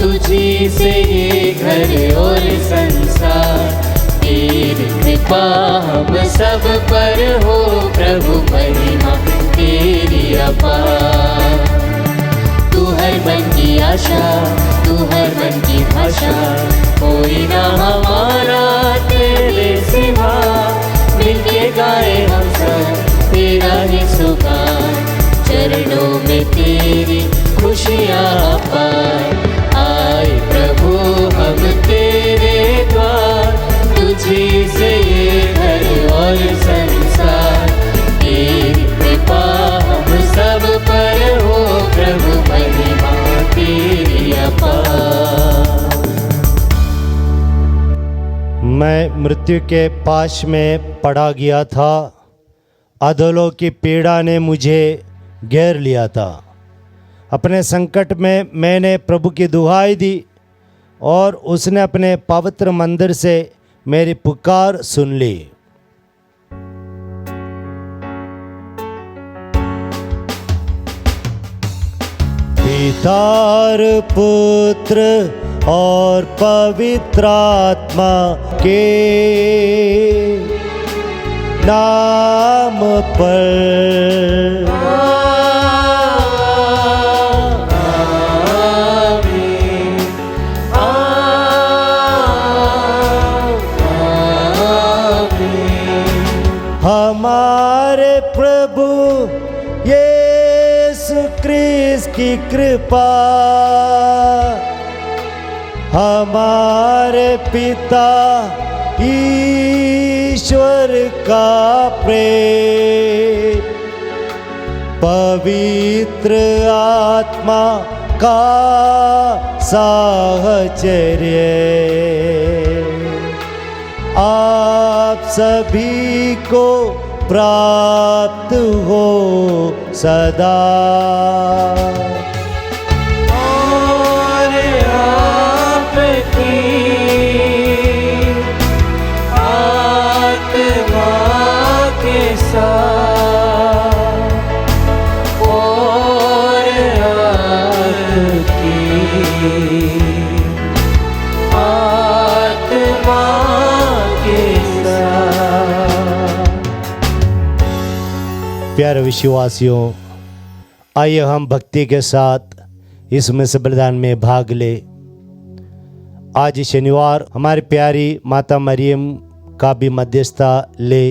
तुझी से ये घर और संसार। तेरी कृपा हम सब पर हो प्रभु, महिमा तेरी अपार। तू हर मन की आशा, तू हर मन की भाषा, कोई ना हमारा तेरे सिवा। मिलके गाए हम सब तेरा ही सुगान, चरणों में तेरी खुशियाँ पाए। आए प्रभु हम तेरे द्वार, तुझी से ये घर और संसार। तेरी कृपा हम सब पर हो प्रभु, महिमा तेरी अपार। मैं मृत्यु के पाश में पड़ा गया था, अधोलों की पीड़ा ने मुझे घेर लिया था। अपने संकट में मैंने प्रभु की दुहाई दी और उसने अपने पवित्र मंदिर से मेरी पुकार सुन ली। पिता और पुत्र और पवित्र आत्मा के नाम पर हमारे प्रभु यीशु क्रिस्त की कृपा, हमारे पिता ईश्वर का प्रेम, पवित्र आत्मा का साहचर्य आप सभी को प्राप्त हो सदा। और आपकी आत्मा के साथ, और आपकी आत्मा के साथ। प्यारे विश्वासियों, आइए हम भक्ति के साथ इस मिस बलिदान में भाग ले। आज शनिवार हमारी प्यारी माता मरियम का भी मध्यस्थता ले।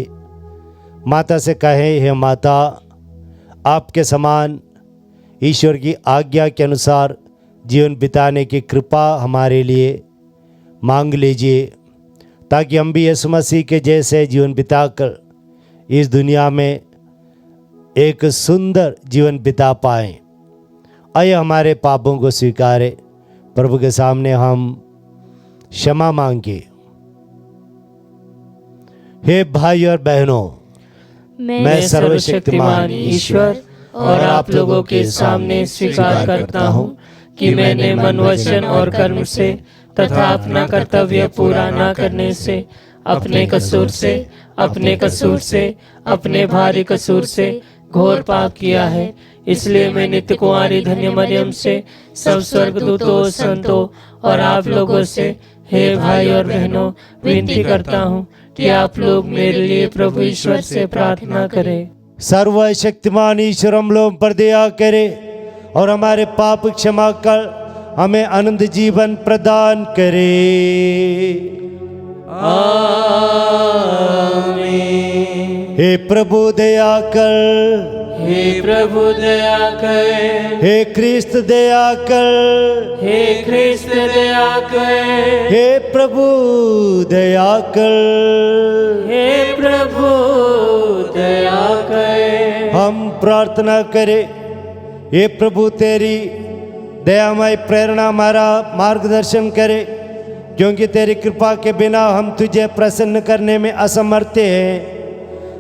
माता से कहें, हे माता, आपके समान ईश्वर की आज्ञा के अनुसार जीवन बिताने की कृपा हमारे लिए मांग लीजिए, ताकि हम भी यीशु मसीह के जैसे जीवन बिताकर इस दुनिया में एक सुंदर जीवन बिता पाएं। आइए हमारे पापों को स्वीकारें, प्रभु के सामने हम क्षमा मांगे। हे भाई और बहनों, मैं सर्वशक्तिमान ईश्वर और आप लोगों के सामने स्वीकार करता हूँ कि मैंने मन, वचन और कर्म से तथा अपना कर्तव्य पूरा न करने से अपने कसूर से अपने भारी कसूर से घोर पाप किया है। इसलिए मैं नित्य कुंवारी धन्य मरियम से, सब स्वर्गदूतों, संतों और आप लोगों से, हे भाई और बहनों, विनती करता हूँ कि आप लोग मेरे लिए प्रभु ईश्वर से प्रार्थना करें। सर्वशक्तिमान ईश्वर हम लोगों पर दया करे और हमारे पाप क्षमा कर हमें अनंत जीवन प्रदान करे। आमीन। हे प्रभु दया कर, हे प्रभु दया कर, हे क्रिस्त दया कर, हे क्रिस्त दया कर, हे प्रभु दया कर, हे प्रभु दया कर। हम प्रार्थना करें, हे प्रभु तेरी दयामय प्रेरणा हमारा मार्गदर्शन करे, क्योंकि तेरी कृपा के बिना हम तुझे प्रसन्न करने में असमर्थ हैं।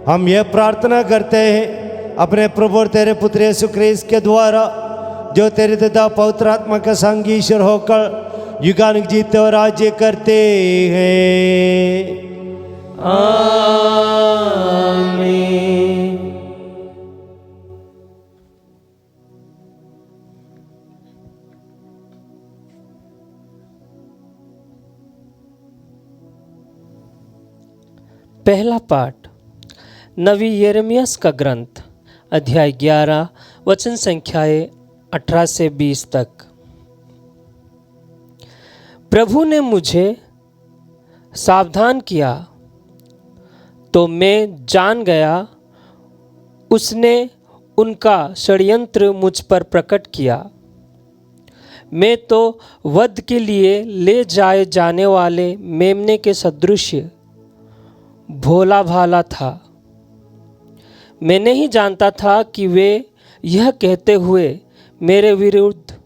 हम यह प्रार्थना करते हैं अपने प्रभु और तेरे पुत्र यीशु क्रिस्त के द्वारा, जो तेरे पिता पवित्र आत्मा का संग ईश्वर होकर युगानुग जीते और राज्य करते हैं। आमीन। पहला पाठ नबी यिर्मयाह का ग्रंथ अध्याय 11 वचन संख्याएं 18 से 20 तक। प्रभु ने मुझे सावधान किया तो मैं जान गया, उसने उनका षड्यंत्र मुझ पर प्रकट किया। मैं तो वध के लिए ले जाए जाने वाले मेमने के सदृश भोला भाला था। मैं नहीं जानता था कि वे यह कहते हुए मेरे विरुद्ध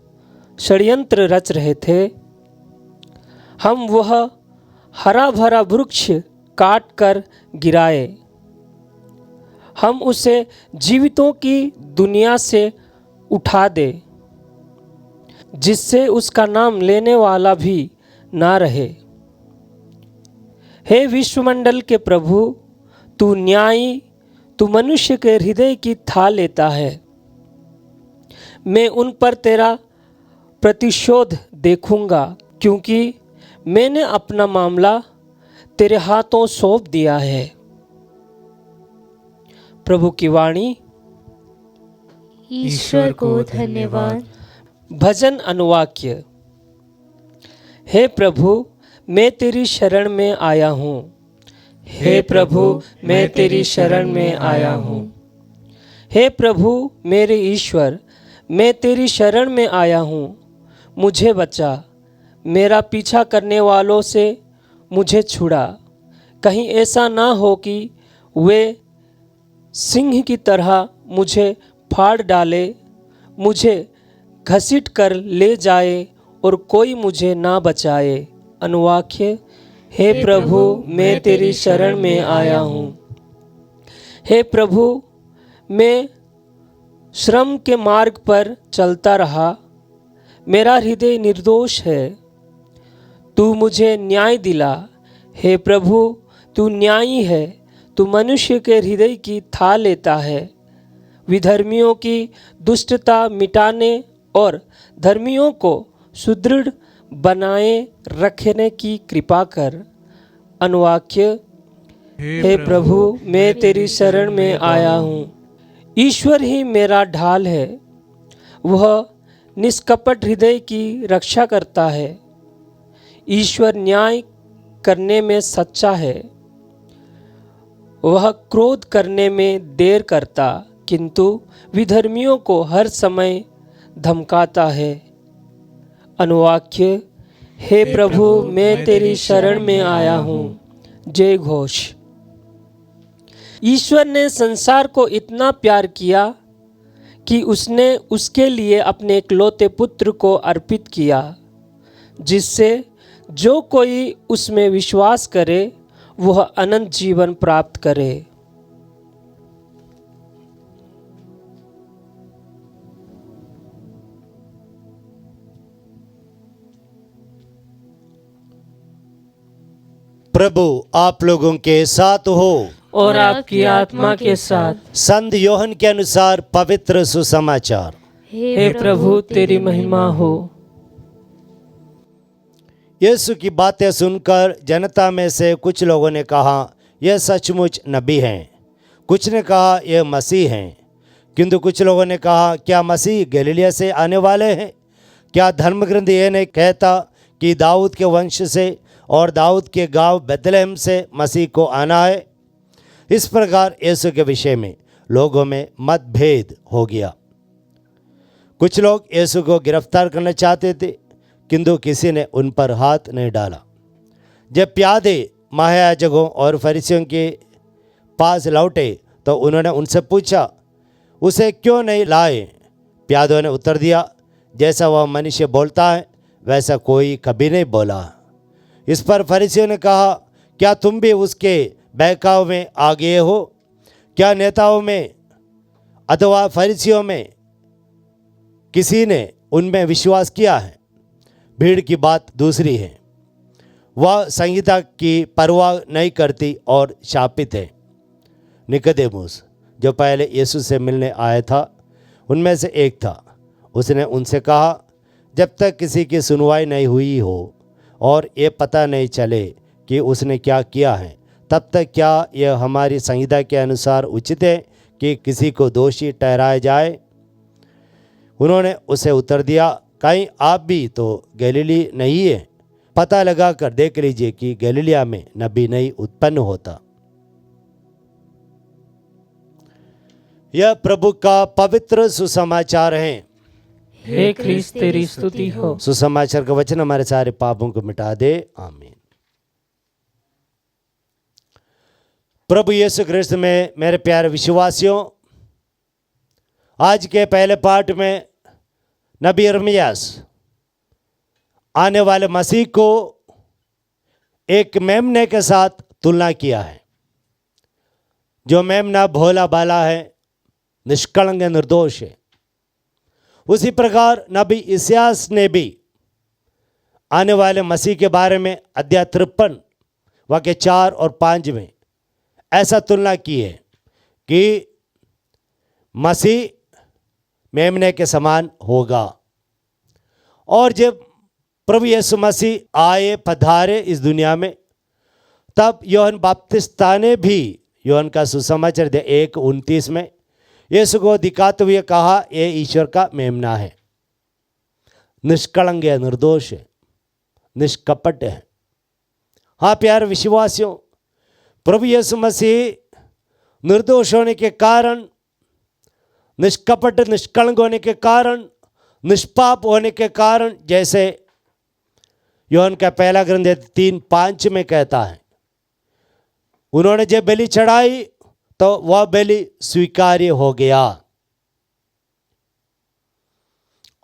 षड्यंत्र रच रहे थे। हम वह हरा भरा वृक्ष काट कर गिराए, हम उसे जीवितों की दुनिया से उठा दे, जिससे उसका नाम लेने वाला भी ना रहे। हे विश्वमंडल के प्रभु, तू न्यायी, तू मनुष्य के हृदय की था लेता है। मैं उन पर तेरा प्रतिशोध देखूंगा, क्योंकि मैंने अपना मामला तेरे हाथों सौंप दिया है। प्रभु की वाणी। ईश्वर को धन्यवाद। भजन अनुवाक्य। हे प्रभु, मैं तेरी शरण में आया हूँ। हे प्रभु, मैं तेरी शरण में आया हूँ। हे प्रभु मेरे ईश्वर, मैं तेरी शरण में आया हूँ। मुझे बचा, मेरा पीछा करने वालों से मुझे छुड़ा। कहीं ऐसा ना हो कि वे सिंह की तरह मुझे फाड़ डाले, मुझे घसीट कर ले जाए और कोई मुझे ना बचाए। अनुवाक्य। हे प्रभु, मैं तेरी शरण में आया हूँ। हे प्रभु, मैं श्रम के मार्ग पर चलता रहा, मेरा हृदय निर्दोष है। तू मुझे न्याय दिला। हे प्रभु, तू न्यायी है, तू मनुष्य के हृदय की था लेता है। विधर्मियों की दुष्टता मिटाने और धर्मियों को सुदृढ़ बनाए रखने की कृपा कर। अनुवाक्य। हे प्रभु, मैं तेरी शरण में आया हूँ। ईश्वर ही मेरा ढाल है, वह निष्कपट हृदय की रक्षा करता है। ईश्वर न्याय करने में सच्चा है, वह क्रोध करने में देर करता, किंतु विधर्मियों को हर समय धमकाता है। अनुवाक्य। हे प्रभु, मैं तेरी शरण में आया हूँ। जय घोष। ईश्वर ने संसार को इतना प्यार किया कि उसने उसके लिए अपने इकलौते पुत्र को अर्पित किया, जिससे जो कोई उसमें विश्वास करे वह अनंत जीवन प्राप्त करे। प्रभु आप लोगों के साथ हो और आपकी आत्मा के साथ। संत योहन के अनुसार पवित्र सुसमाचार। हे प्रभु, तेरी महिमा हो। यीशु की बातें सुनकर जनता में से कुछ लोगों ने कहा, यह सचमुच नबी हैं। कुछ ने कहा, यह मसीह हैं। किंतु कुछ लोगों ने कहा, क्या मसीह गलीलिया से आने वाले हैं? क्या धर्मग्रंथ यह नहीं कहता कि दाऊद के वंश से और दाऊद के गांव बेथलेहम से मसीह को आना है? इस प्रकार यीशु के विषय में लोगों में मतभेद हो गया। कुछ लोग यीशु को गिरफ्तार करना चाहते थे, किंतु किसी ने उन पर हाथ नहीं डाला। जब प्यादे महायाजकों और फरीसियों के पास लौटे तो उन्होंने उनसे पूछा, उसे क्यों नहीं लाए? प्यादों ने उत्तर दिया, जैसा वह मनुष्य बोलता है वैसा कोई कभी नहीं बोला। इस पर फरीसियों ने कहा, क्या तुम भी उसके बहकाव में आ गए हो? क्या नेताओं में अथवा फरीसियों में किसी ने उनमें विश्वास किया है? भीड़ की बात दूसरी है, वह संहिता की परवाह नहीं करती और शापित है। निकोदेमुस जो पहले यीशु से मिलने आया था उनमें से एक था। उसने उनसे कहा, जब तक किसी की सुनवाई नहीं हुई हो और ये पता नहीं चले कि उसने क्या किया है, तब तक क्या यह हमारी संहिता के अनुसार उचित है कि किसी को दोषी ठहराया जाए? उन्होंने उसे उत्तर दिया, कहीं आप भी तो गलीली नहीं है? पता लगा कर देख लीजिए कि गलीलिया में नबी नहीं उत्पन्न होता। यह प्रभु का पवित्र सुसमाचार है। हे ख्रीस्त तेरी स्तुति हो। सुसमाचार का वचन हमारे सारे पापों को मिटा दे। आमीन। प्रभु यीशु ख्रिस्त में मेरे प्यारे विश्वासियों, आज के पहले पाठ में नबी यिर्मयाह आने वाले मसीह को एक मेमने के साथ तुलना किया है। जो मेमना भोला भाला है, निष्कलंक निर्दोष है। उसी प्रकार नबी इस्यास ने भी आने वाले मसीह के बारे में अध्याय 53 वाक्य 4 और 5 में ऐसा तुलना की है कि मसीह मेमने के समान होगा। और जब प्रभु यीशु मसीह आए पधारे इस दुनिया में, तब यूहन्ना बपतिस्ता ने भी यूहन्ना का सुसमाचार 1:29 में यीशु को दिखाते हुए कहा, ये ईश्वर का मेमना है, निष्कलंक है, निर्दोष है, निष्कपट है। हाँ प्यारे विश्वासियों, प्रभु यीशु मसीह निर्दोष होने के कारण, निष्कपट निष्कलंक होने के कारण, निष्पाप होने के कारण, जैसे यूहन्ना का पहला ग्रंथ 3:5 में कहता है, उन्होंने जब बलि चढ़ाई तो वह बलि स्वीकार्य हो गया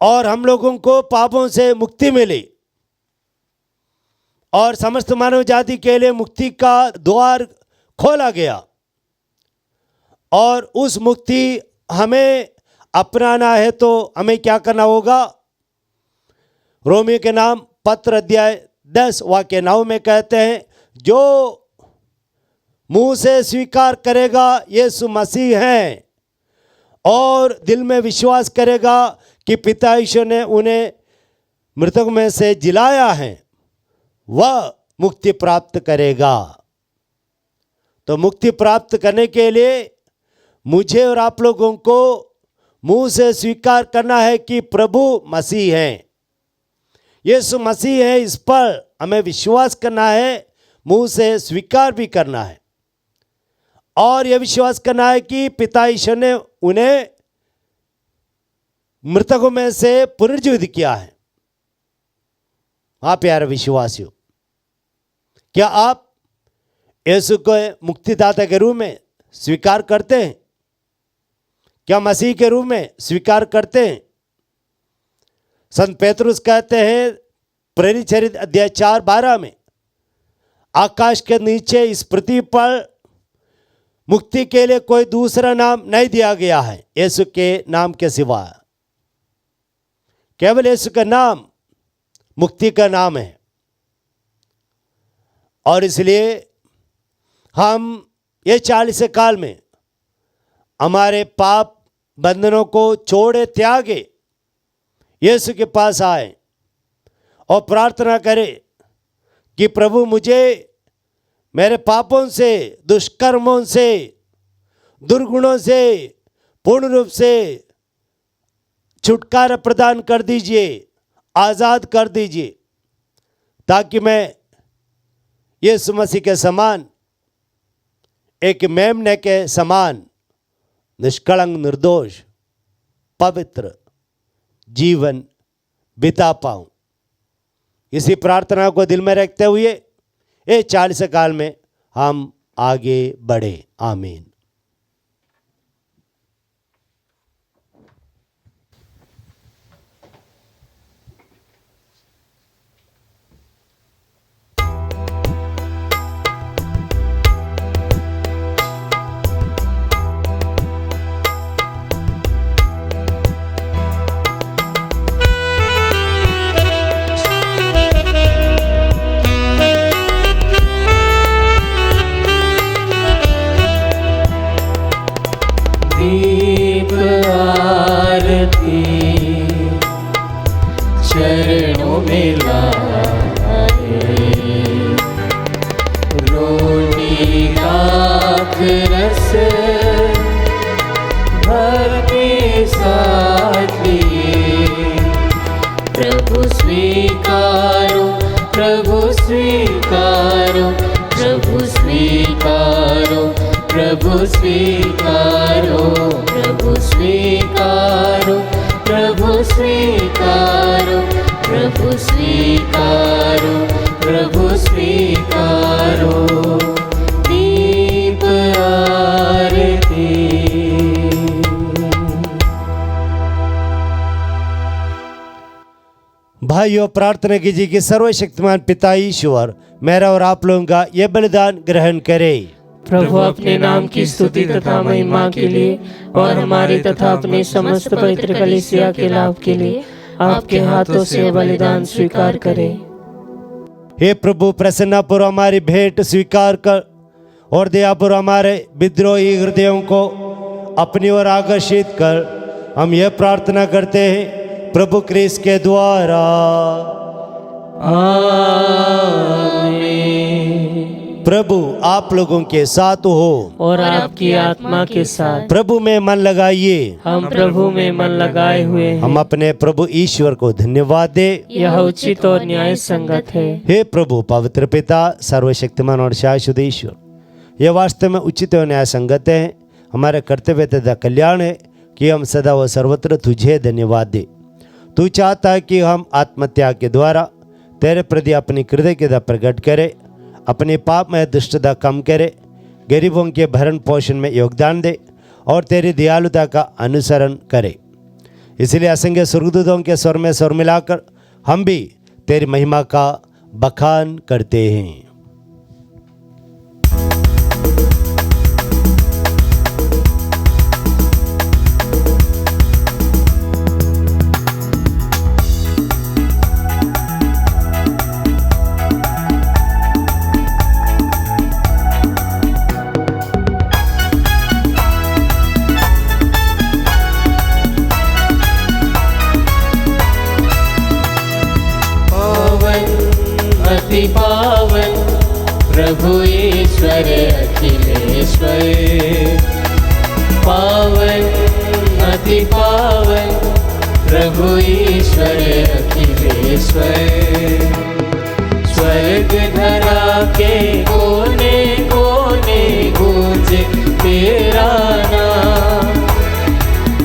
और हम लोगों को पापों से मुक्ति मिली और समस्त मानव जाति के लिए मुक्ति का द्वार खोला गया। और उस मुक्ति हमें अपनाना है तो हमें क्या करना होगा? रोमियो के नाम पत्र अध्याय 10 वाक्य 9 में कहते हैं, जो मुंह से स्वीकार करेगा यीशु मसीह हैं और दिल में विश्वास करेगा कि पिता ईश्वर ने उन्हें मृतकों में से जिलाया है, वह मुक्ति प्राप्त करेगा। तो मुक्ति प्राप्त करने के लिए मुझे और आप लोगों को मुंह से स्वीकार करना है कि प्रभु मसीह हैं, यीशु मसीह है। इस पर हमें विश्वास करना है, मुंह से स्वीकार भी करना है और यह विश्वास करना है कि पिता ईश्वर ने उन्हें मृतकों में से पुनर्जीवित किया है। हाँ प्यारे विश्वासियों, क्या आप यीशु को मुक्तिदाता के रूप में स्वीकार करते हैं? क्या मसीह के रूप में स्वीकार करते हैं? संत पेतरुस कहते हैं प्रेरित चरित्र अध्याय 4:12 में, आकाश के नीचे इस पृथ्वी पर मुक्ति के लिए कोई दूसरा नाम नहीं दिया गया है यीशु के नाम के सिवा। केवल यीशु का नाम मुक्ति का नाम है। और इसलिए हम ये 40 काल में हमारे पाप बंधनों को छोड़े त्यागे यीशु के पास आए और प्रार्थना करें कि प्रभु मुझे मेरे पापों से, दुष्कर्मों से, दुर्गुणों से पूर्ण रूप से छुटकारा प्रदान कर दीजिए, आज़ाद कर दीजिए, ताकि मैं यीशु मसीह के समान, एक मेमने के समान निष्कलंक, निर्दोष, पवित्र जीवन बिता पाऊं। इसी प्रार्थना को दिल में रखते हुए ये 40 काल में हम आगे बढ़े। आमीन। स्वीकारो, प्रभु स्वीकारो, प्रभु स्वीकारो, प्रभु स्वीकारो, प्रभु स्वीकारो। दीप आरती। भाइयों, प्रार्थना कीजिए कि सर्वशक्तिमान पिता ईश्वर मेरा और आप लोगों का ये बलिदान ग्रहण करे। प्रभु अपने नाम की स्तुति तथा महिमा के लिए और हमारी तथा अपने समस्त पवित्र कलीसिया के लाभ के लिए आपके हाथों से बलिदान स्वीकार करे। हे प्रभु, प्रसन्नपुर हमारी भेंट स्वीकार कर और दयापुर हमारे विद्रोही हृदयों को अपनी ओर आकर्षित कर। हम यह प्रार्थना करते हैं प्रभु क्रिस्त के द्वारा। आमीन। प्रभु आप लोगों के साथ हो और आपकी आत्मा के साथ। प्रभु में मन लगाइए। हम प्रभु में मन लगाए हुए हैं। हम अपने प्रभु ईश्वर को धन्यवाद दे। यह उचित और न्याय संगत है। हे प्रभु पवित्र पिता, सर्वशक्तिमान और शाश्वत ईश्वर, यह वास्तव में उचित और न्याय संगत है। हमारे कर्तव्य तथा कल्याण है कि हम सदा व सर्वत्र तुझे धन्यवाद दे। तू चाहता है कि हम आत्मत्याग के द्वारा तेरे प्रति अपनी कृतज्ञता प्रकट करें, अपने पाप में दुष्टता कम करे, गरीबों के भरण पोषण में योगदान दे और तेरी दयालुता का अनुसरण करे। इसलिए असंख्य स्वर्गदूतों के स्वर में स्वर मिलाकर हम भी तेरी महिमा का बखान करते हैं। अति पावन प्रभु ईश्वर अखिलेश्वर, पावन अति पावन प्रभु ईश्वर अखिलेश्वर। स्वर्ग धरा के कोने कोने गूंजे तेरा नाम।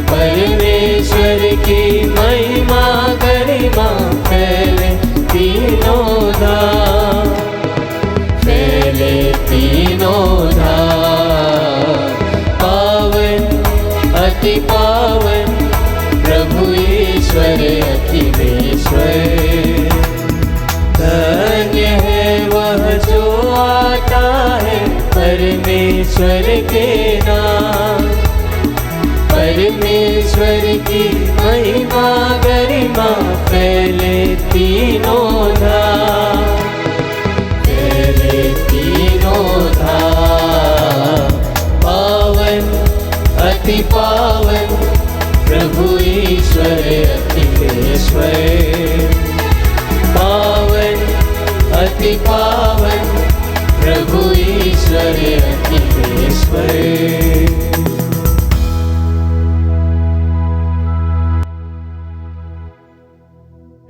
परमेश्वर की महिमा गरिमा फैले तीनों धाम, फैले तीनों धाम। पावन अति पावन प्रभु ईश्वर अखिलेश्वर। धन्य है वह जो आता है परमेश्वर के नाम। परमेश्वर की महिमा गरिमा फैले तीनों धाम, फैले तीनों धाम। पावन अति पावन प्रभु ईश्वर अखिलेश्वर। पावन अति पावन प्रभु ईश्वर अखिलेश्वर।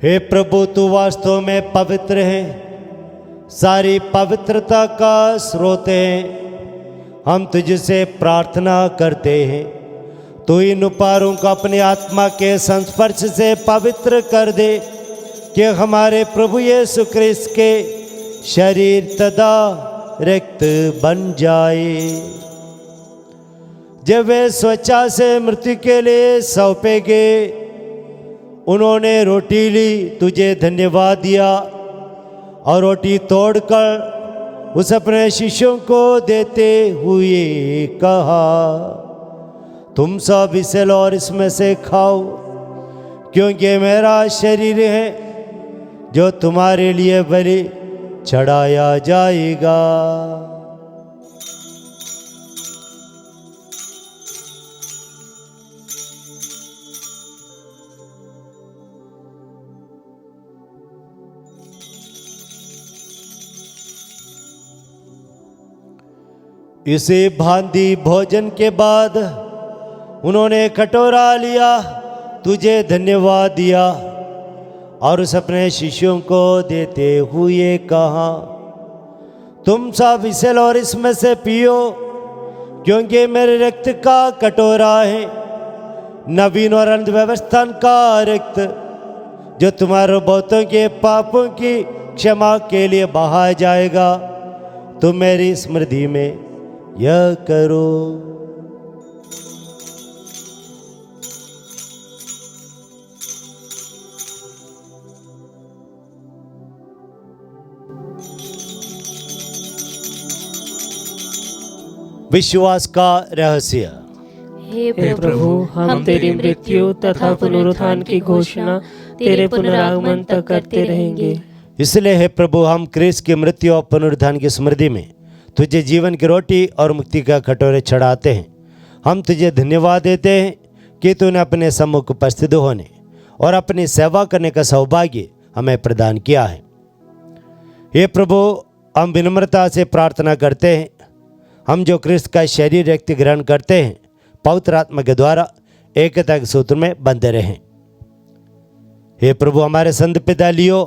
हे प्रभु, तू वास्तव में पवित्र है, सारी पवित्रता का स्रोत है। हम तुझसे प्रार्थना करते हैं, तू इन उपहारों को अपने आत्मा के संस्पर्श से पवित्र कर दे कि हमारे प्रभु यीशु क्रिस्त के शरीर तथा रक्त बन जाए। जब वे स्वेच्छा से मृत्यु के लिए सौंपे गए, उन्होंने रोटी ली, तुझे धन्यवाद दिया और रोटी तोड़कर उस अपने शिष्यों को देते हुए कहा, तुम सब इसे लो और इसमें से खाओ, क्योंकि मेरा शरीर है जो तुम्हारे लिए बलि चढ़ाया जाएगा। इसे भांति भोजन के बाद उन्होंने कटोरा लिया, तुझे धन्यवाद दिया और उस अपने शिष्यों को देते हुए कहा, तुम सब इसे लो और इसमें से पियो, क्योंकि मेरे रक्त का कटोरा है नवीन और अनंत व्यवस्था का रक्त, जो तुम्हारे बहुतों के पापों की क्षमा के लिए बहाया जाएगा। तुम मेरी स्मृति में यह करो। विश्वास का रहस्य। हे प्रभु, हम तेरी मृत्यु तथा पुनरुत्थान की घोषणा तेरे पुनरागमन तक करते रहेंगे। इसलिए हे प्रभु, हम क्रिस्त की मृत्यु और पुनरुत्थान की स्मृति में तुझे जीवन की रोटी और मुक्ति का कटोरे चढ़ाते हैं। हम तुझे धन्यवाद देते हैं कि तूने अपने सम्मुख उपस्थित होने और अपनी सेवा करने का सौभाग्य हमें प्रदान किया है। हे प्रभु, हम विनम्रता से प्रार्थना करते हैं, हम जो क्रिस्त का शरीर रक्त ग्रहण करते हैं, पवित्र आत्मा के द्वारा एकता के सूत्र में बंधे रहें। हे प्रभु, हमारे संत पिता लियो,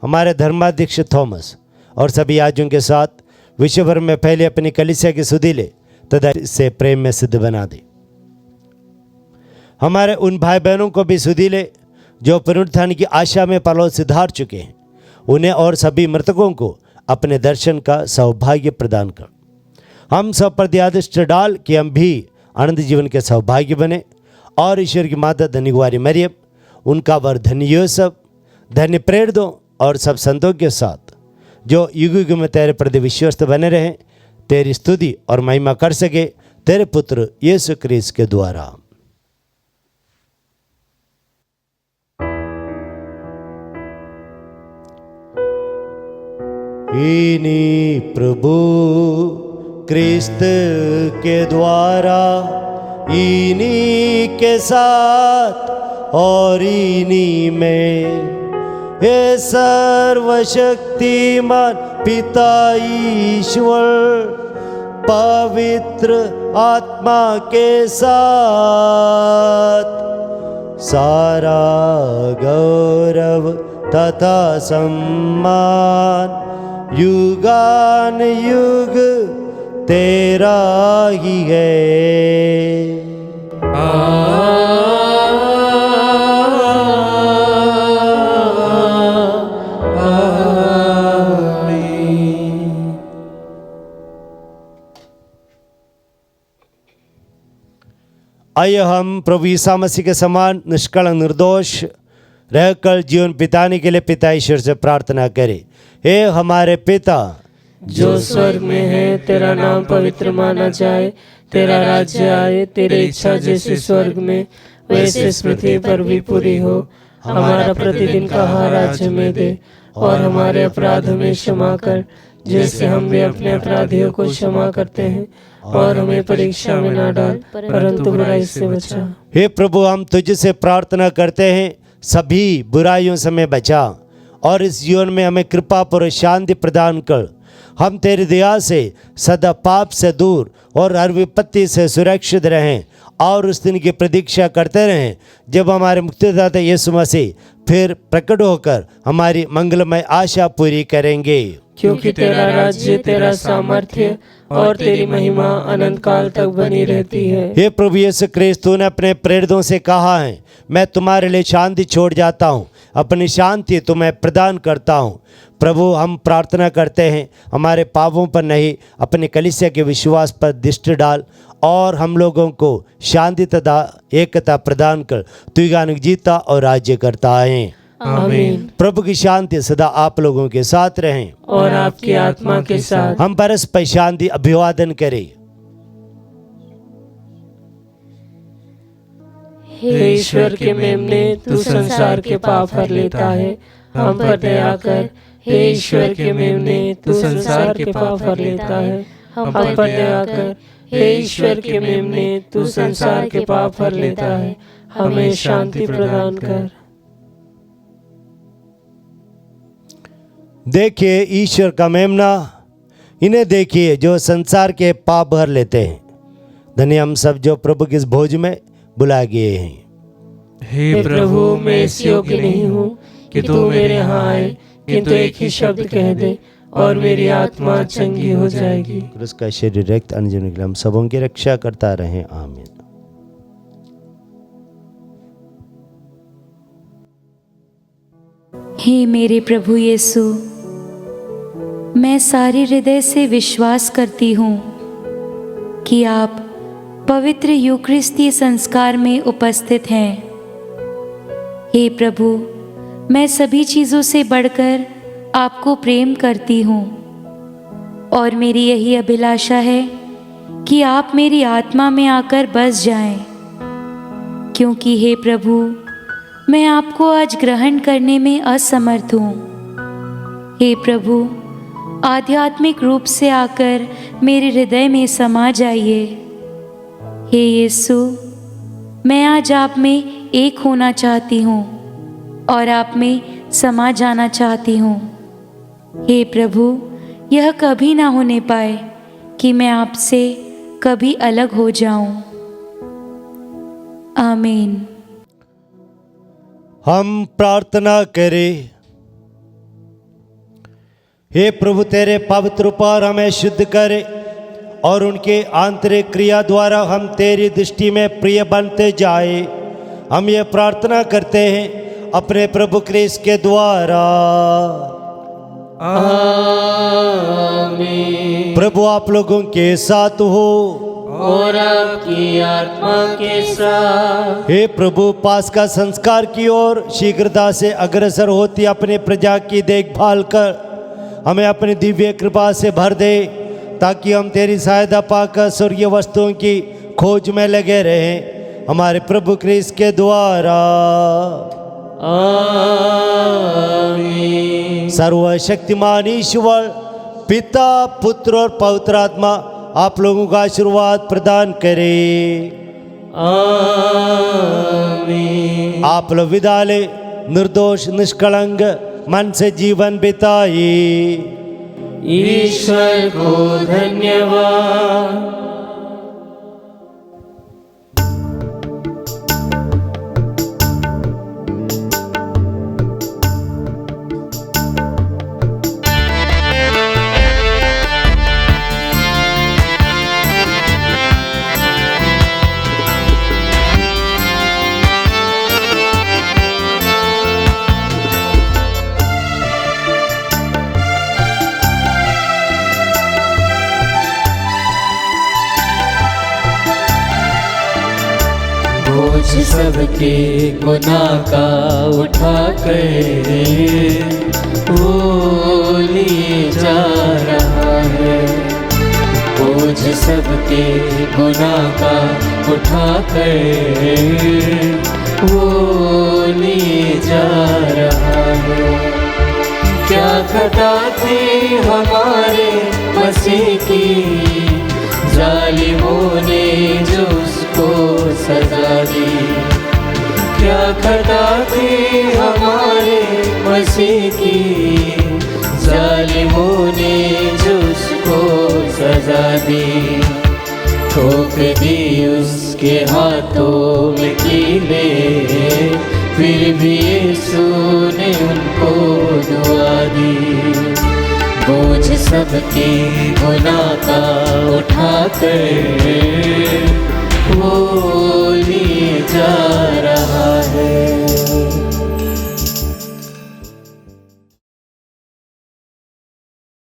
हमारे धर्माध्यक्ष थॉमस और सभी याजकों के साथ विश्व भर में फैले अपनी कलीसिया की सुधि ले तथा इसे प्रेम में सिद्ध बना दे। हमारे उन भाई बहनों को भी सुधि ले जो पुनरुत्थान की आशा में परलोक से धार चुके हैं, उन्हें और सभी मृतकों को अपने दर्शन का सौभाग्य प्रदान कर। हम सब पर दयादृष्टि डाल कि हम भी अनंत जीवन के सौभाग्य बने और ईश्वर की माता धन्य कुमारी मरियम, उनका वर धन्य यूसुफ, धन्य प्रेरितों और सब संतों के साथ जो युग युग में तेरे प्रति विश्वस्त बने रहें, तेरी स्तुति और महिमा कर सके तेरे पुत्र यीशु क्रिस्त के द्वारा। इन्हीं प्रभु क्रिस्त के द्वारा, इन्हीं के साथ और इन्हीं में, हे सर्वशक्तिमान पिता ईश्वर, पवित्र आत्मा के साथ सारा गौरव तथा सम्मान युगान युग तेरा ही है। आइए हम प्रभु यीशु मसीह के समान निष्कलंक निर्दोष रहकर जीवन बिताने के लिए पिता ईश्वर से प्रार्थना करें। हे हमारे पिता जो स्वर्ग में है, तेरा नाम पवित्र माना जाए, तेरा राज्य आए, तेरी इच्छा जैसे स्वर्ग में वैसे इस पृथ्वी पर भी पूरी हो। हमारा प्रतिदिन का आहार आज हमें दे और हमारे अपराध हमें क्षमा कर जैसे हम भी अपने अपराधियों को क्षमा करते हैं, और हमें परीक्षा में न डाल परंतु बुराई से बचा। हे प्रभु, हम तुझसे प्रार्थना करते हैं, सभी बुराइयों से हमें बचा और इस जीवन में हमें कृपा पर शांति प्रदान कर। हम तेरी दया से सदा पाप से दूर और हर विपत्ति से सुरक्षित रहें और उस दिन की प्रतीक्षा करते रहें जब हमारे मुक्तिदाता यीशु मसीह फिर प्रकट होकर हमारी मंगलमय आशा पूरी करेंगे। क्योंकि तेरा राज्य, तेरा सामर्थ्य और तेरी महिमा अनंत काल तक बनी रहती है। हे प्रभु यीशु क्रिस्त, तूने अपने प्रेरितों से कहा है, मैं तुम्हारे लिए शांति छोड़ जाता हूँ, अपनी शांति तुम्हें प्रदान करता हूँ। प्रभु, हम प्रार्थना करते हैं, हमारे पापों पर नहीं अपने कलीसिया के विश्वास पर दृष्टि डाल और हम लोगों को शांति तथा एकता प्रदान कर। तू युगानुग जीता और राज्य करता है। आमीन। प्रभु की शांति सदा आप लोगों के साथ रहें और आपकी आत्मा के साथ। हम परस्पर शांति अभिवादन करें। हे ईश्वर के मेमने, तू संसार के पाप हर लेता है, हम पर दया कर। हे ईश्वर के मेमने, तू संसार के पाप हर लेता है, हम पर दया कर। हे ईश्वर के मेमने, तू संसार के पाप हर लेता है, हमें शांति प्रदान कर। देखिए ईश्वर का मेमना, इन्हें देखिए जो संसार के पाप भर लेते हैं। धन्य हम सब जो प्रभु के इस भोज में बुलाए गए हैं। हे प्रभु, मैं इस योग्य नहीं हूँ कि तू मेरे यहाँ आए, किंतु एक ही शब्द कह दे और मेरी आत्मा चंगी हो जाएगी। उसका शरीर रक्त अन्यजनों के लिए हम सबों की रक्षा करता रहे, आमीन। हे मेरे प्रभु यीशु, मैं सारे हृदय से विश्वास करती हूँ कि आप पवित्र यूकरिस्तीय संस्कार में उपस्थित हैं। हे प्रभु, मैं सभी चीज़ों से बढ़कर आपको प्रेम करती हूँ और मेरी यही अभिलाषा है कि आप मेरी आत्मा में आकर बस जाएं, क्योंकि हे प्रभु, मैं आपको आज ग्रहण करने में असमर्थ हूँ। हे प्रभु, आध्यात्मिक रूप से आकर मेरे हृदय में समा जाइए। हे यीशु, मैं आज आप में एक होना चाहती हूँ और आप में समा जाना चाहती हूँ। हे प्रभु, यह कभी ना होने पाए कि मैं आपसे कभी अलग हो जाऊं। आमीन। हम प्रार्थना करें। हे प्रभु, तेरे पवित्र ऊपर हमें शुद्ध करे और उनके आंतरिक क्रिया द्वारा हम तेरी दृष्टि में प्रिय बनते जाए। हम ये प्रार्थना करते हैं अपने प्रभु क्रिस्त के द्वारा, आमीन। प्रभु आप लोगों के साथ हो और आपकी आत्मा के साथ। हे प्रभु, पास्का संस्कार की ओर शीघ्रता से अग्रसर होती अपनी प्रजा की देखभाल कर हमें अपनी दिव्य कृपा से भर दे, ताकि हम तेरी सहायता पाकर स्वर्गीय वस्तुओं की खोज में लगे रहें, हमारे प्रभु क्रिस्त के द्वारा, आमीन। सर्वशक्तिमान ईश्वर पिता, पुत्र और पवित्र आत्मा आप लोगों का आशीर्वाद प्रदान करे, आमीन। आप लोग विदा ले निर्दोष निष्कलंक मन से जीवन बिताए। ईश्वर को धन्यवाद। बोझ सबके गुनाह का उठा कर वो लिए जा रहा है। बोझ सबके गुनाह का उठा कर वो लिए जा रहा है। क्या खता थी हमारे मसीह की, जालिमों ने जो उसको सजा दी। क्या खता थी हमारे मसीह की, जालिमों ने जो उसको सजा दी। ठोक दी उसके हाथों में कीले, फिर भी यीशु ने उनको दुआ दी। बोझ सबके गुनाह का उठा कर वो लिए जा रहा है।